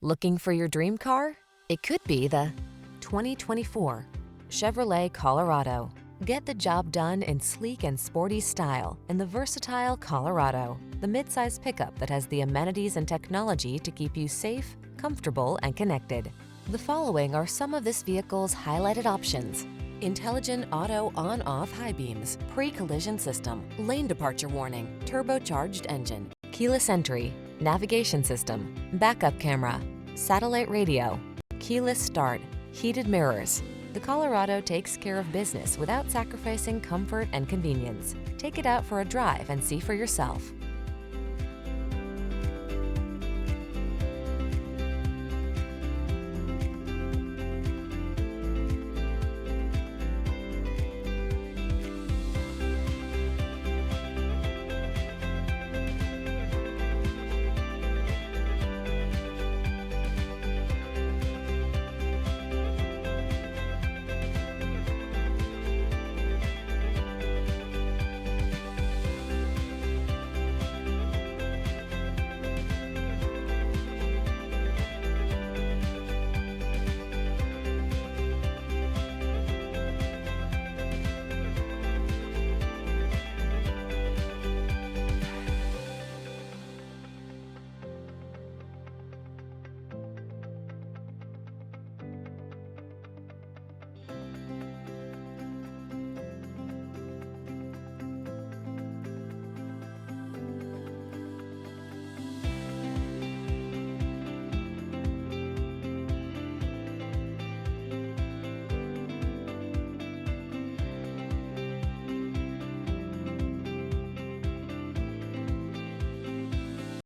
Looking for your dream car? It could be the 2024 Chevrolet Colorado. Get the job done in sleek and sporty style in the versatile Colorado, the midsize pickup that has the amenities and technology to keep you safe, comfortable, and connected. The following are some of this vehicle's highlighted options: intelligent auto on-off high beams, pre-collision system, lane departure warning, turbocharged engine, keyless entry, navigation system, backup camera, satellite radio, keyless start, heated mirrors. The Colorado takes care of business without sacrificing comfort and convenience. Take it out for a drive and see for yourself.